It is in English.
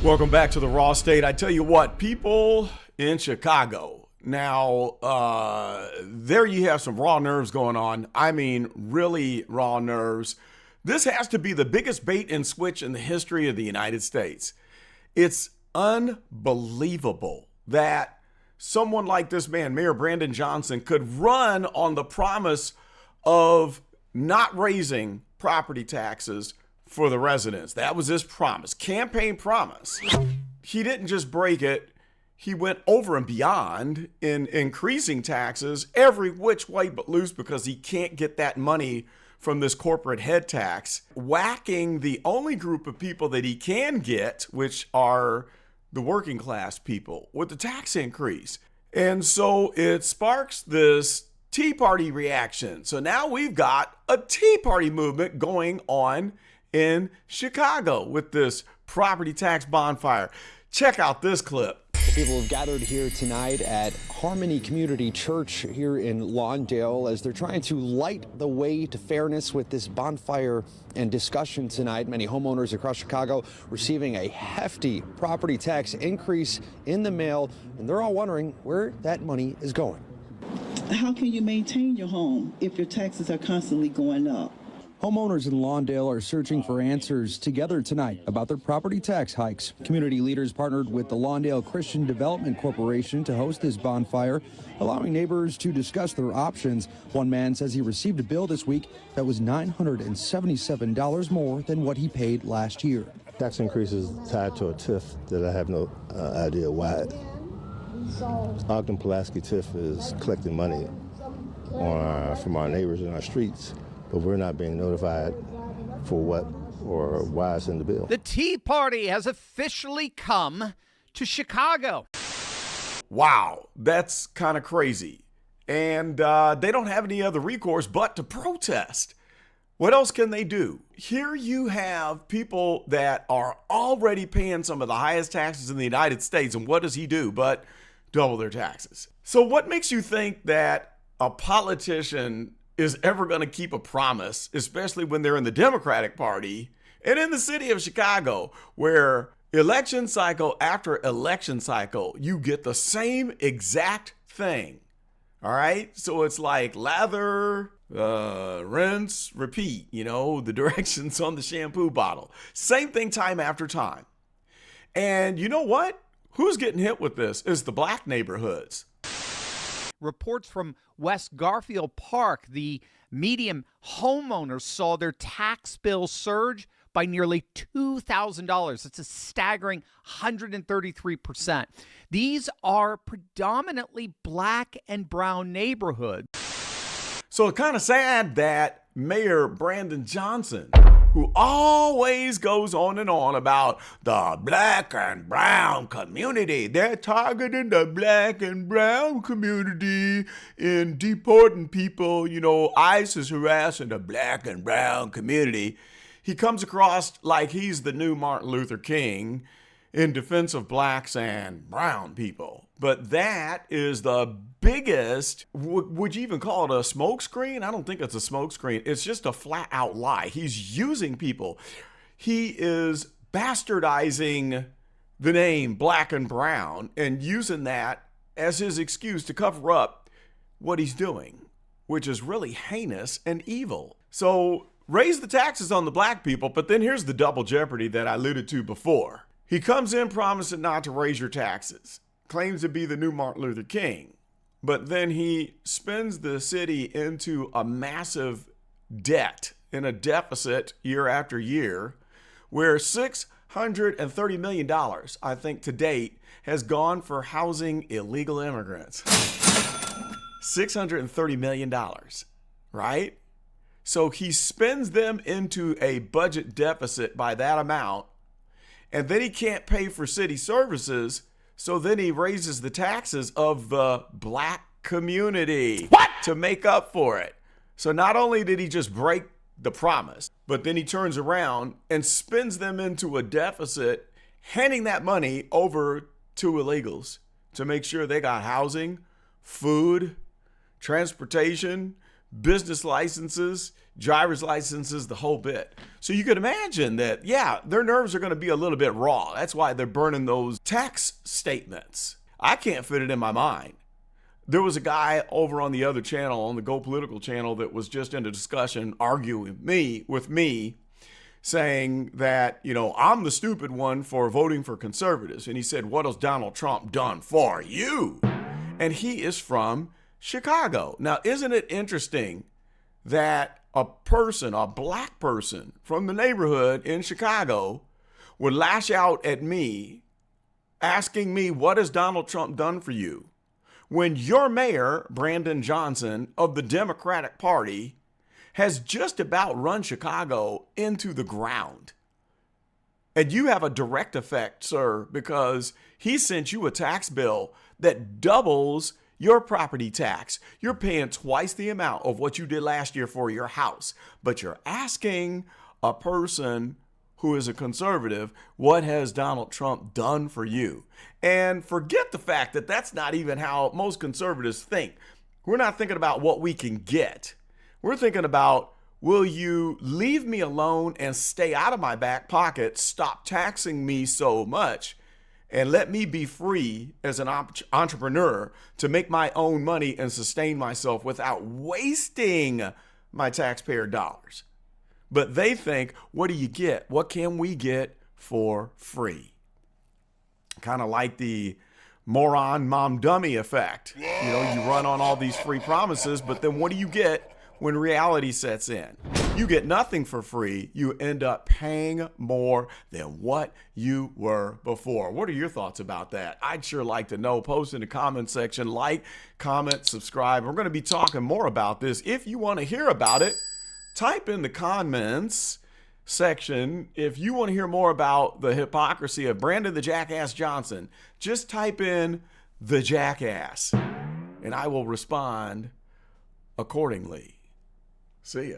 Welcome back to the Raw State. I tell you what, people in Chicago, now, there you have some raw nerves going on. I mean, really raw nerves. This has to be the biggest bait and switch in the history of the United States. It's unbelievable that someone like this man, Mayor Brandon Johnson, could run on the promise of not raising property taxes for the residents. That was his promise, campaign promise. He didn't just break it. He went over and beyond in increasing taxes every which way but loose because he can't get that money from this corporate head tax, whacking the only group of people that he can get, which are the working class people, with the tax increase. And so it sparks this Tea Party reaction. So now we've got a Tea Party movement going on in Chicago with this property tax bonfire. Check out this clip. People have gathered here tonight at Harmony Community Church here in Lawndale as they're trying to light the way to fairness with this bonfire and discussion tonight. Many homeowners across Chicago receiving a hefty property tax increase in the mail, and they're all wondering where that money is going. How can you maintain your home if your taxes are constantly going up? Homeowners in Lawndale are searching for answers together tonight about their property tax hikes. Community leaders partnered with the Lawndale Christian Development Corporation to host this bonfire, allowing neighbors to discuss their options. One man says he received a bill this week that was $977 more than what he paid last year. Tax increase is tied to a TIF that I have no idea why. Ogden Pulaski TIF is collecting money from our neighbors in our streets, but we're not being notified for what or why it's in the bill. The Tea Party has officially come to Chicago. Wow, that's kind of crazy. And they don't have any other recourse but to protest. What else can they do? Here you have people that are already paying some of the highest taxes in the United States, and what does he do but double their taxes? So what makes you think that a politician is ever going to keep a promise, especially when they're in the Democratic Party and in the city of Chicago, where election cycle after election cycle, you get the same exact thing? All right. So it's like lather, rinse, repeat, the directions on the shampoo bottle. Same thing time after time. And you know what? Who's getting hit with this is the black neighborhoods. Reports from West Garfield Park, the median homeowners saw their tax bill surge by nearly $2,000. That's a staggering 133%. These are predominantly black and brown neighborhoods. So it's kind of sad that Mayor Brandon Johnson, who always goes on and on about the black and brown community. They're targeting the black and brown community in deporting people. ICE is harassing the black and brown community. He comes across like he's the new Martin Luther King in defense of blacks and brown people. But that is the biggest, would you even call it a smokescreen? I don't think it's a smokescreen. It's just a flat out lie. He's using people. He is bastardizing the name black and brown and using that as his excuse to cover up what he's doing, which is really heinous and evil. So raise the taxes on the black people, but then here's the double jeopardy that I alluded to before. He comes in promising not to raise your taxes, claims to be the new Martin Luther King, but then he spins the city into a massive debt in a deficit year after year, where $630 million, I think to date, has gone for housing illegal immigrants. $630 million, right? So he spends them into a budget deficit by that amount, and then he can't pay for city services, so then he raises the taxes of the black community to make up for it. So not only did he just break the promise, but then he turns around and spins them into a deficit, handing that money over to illegals to make sure they got housing, food, transportation, business licenses, driver's licenses, the whole bit. So you could imagine that, yeah, their nerves are going to be a little bit raw. That's why they're burning those tax statements. I can't fit it in my mind. There was a guy over on the other channel, on the Go Political channel, that was just in a discussion arguing with me, saying that, I'm the stupid one for voting for conservatives. And he said, what has Donald Trump done for you? And he is from Chicago. Now, isn't it interesting that a black person from the neighborhood in Chicago would lash out at me, asking me, what has Donald Trump done for you? When your mayor, Brandon Johnson, of the Democratic Party, has just about run Chicago into the ground. And you have a direct effect, sir, because he sent you a tax bill that doubles your property tax. You're paying twice the amount of what you did last year for your house. But you're asking a person who is a conservative, what has Donald Trump done for you? And forget the fact that that's not even how most conservatives think. We're not thinking about what we can get. We're thinking about, will you leave me alone and stay out of my back pocket, stop taxing me so much, and let me be free as an entrepreneur to make my own money and sustain myself without wasting my taxpayer dollars? But they think, what do you get? What can we get for free? Kind of like the moron mom dummy effect. You run on all these free promises, but then what do you get when reality sets in? You get nothing for free. You end up paying more than what you were before. What are your thoughts about that? I'd sure like to know. Post in the comment section. Like, comment, subscribe. We're going to be talking more about this. If you want to hear about it, type in the comments section. If you want to hear more about the hypocrisy of Brandon the Jackass Johnson, just type in the jackass and I will respond accordingly. See ya.